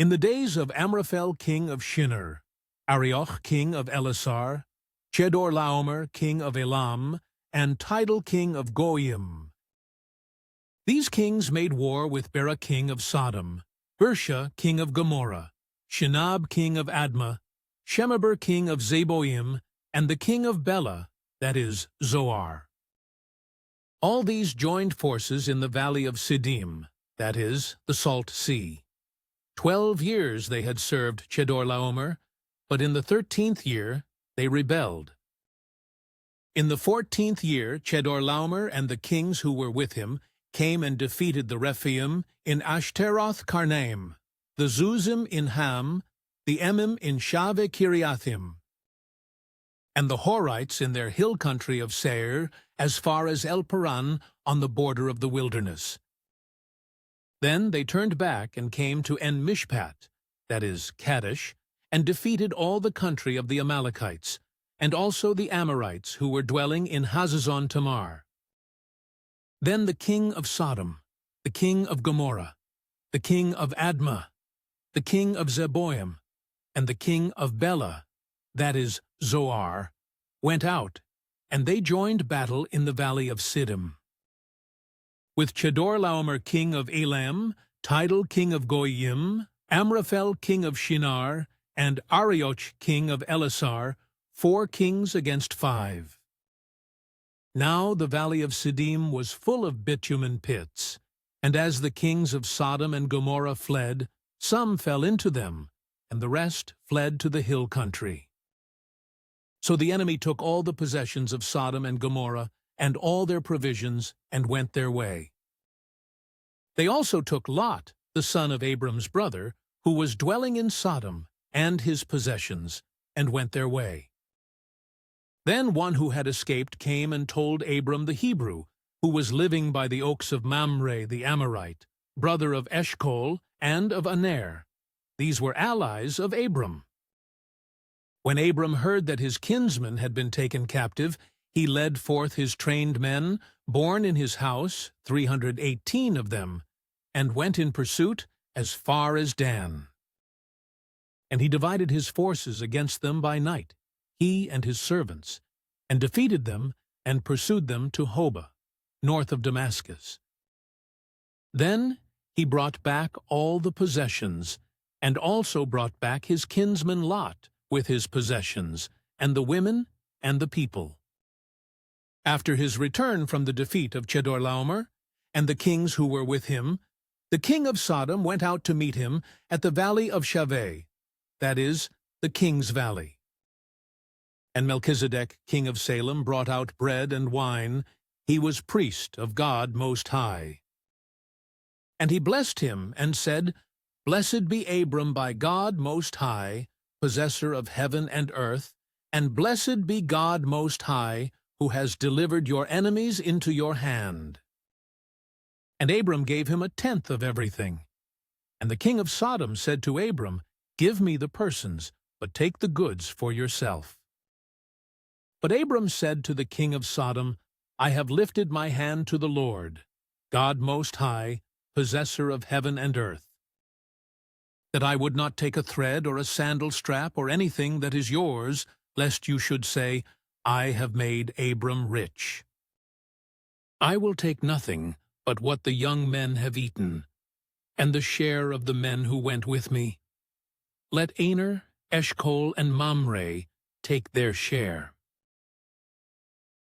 In the days of Amraphel king of Shinar, Arioch king of Elasar, Chedorlaomer king of Elam, and Tidal king of Goyim. These kings made war with Bera king of Sodom, Bersha king of Gomorrah, Shinab king of Admah, Shemeber king of Zeboim, and the king of Bela, that is, Zoar. All these joined forces in the valley of Siddim, that is, the Salt Sea. 12 years they had served Chedorlaomer, but in the 13th year they rebelled. In the 14th year Chedorlaomer and the kings who were with him came and defeated the Rephaim in Ashteroth Karnaim, the Zuzim in Ham, the Emim in Shaveh Kiriathim, and the Horites in their hill country of Seir as far as El Paran on the border of the wilderness. Then they turned back and came to En-Mishpat, that is, Kadesh, and defeated all the country of the Amalekites, and also the Amorites who were dwelling in Hazazon Tamar. Then the king of Sodom, the king of Gomorrah, the king of Admah, the king of Zeboim, and the king of Bela, that is, Zoar, went out, and they joined battle in the valley of Siddim. With Chedorlaomer king of Elam, Tidal king of Goyim, Amraphel king of Shinar, and Arioch king of Elasar, 4 kings against 5. Now the valley of Siddim was full of bitumen pits, and as the kings of Sodom and Gomorrah fled, some fell into them, and the rest fled to the hill country. So the enemy took all the possessions of Sodom and Gomorrah, and all their provisions, and went their way. They also took Lot, the son of Abram's brother, who was dwelling in Sodom, and his possessions, and went their way. Then one who had escaped came and told Abram the Hebrew, who was living by the oaks of Mamre the Amorite, brother of Eshcol and of Aner. These were allies of Abram. When Abram heard that his kinsman had been taken captive, he led forth his trained men, born in his house, 318 of them, and went in pursuit as far as Dan. And he divided his forces against them by night, he and his servants, and defeated them and pursued them to Hobah, north of Damascus. Then he brought back all the possessions, and also brought back his kinsman Lot with his possessions, and the women and the people. After his return from the defeat of Chedorlaomer and the kings who were with him, the king of Sodom went out to meet him at the valley of Shaveh, that is, the king's valley. And Melchizedek, king of Salem, brought out bread and wine. He was priest of God Most High. And he blessed him and said, Blessed be Abram by God Most High, possessor of heaven and earth, and blessed be God Most High, who has delivered your enemies into your hand. And Abram gave him 1/10 of everything. And the king of Sodom said to Abram, Give me the persons, but take the goods for yourself. But Abram said to the king of Sodom, I have lifted my hand to the Lord, God Most High, possessor of heaven and earth, that I would not take a thread or a sandal strap or anything that is yours, lest you should say, I have made Abram rich. I will take nothing but what the young men have eaten, and the share of the men who went with me. Let Aner, Eshcol, and Mamre take their share.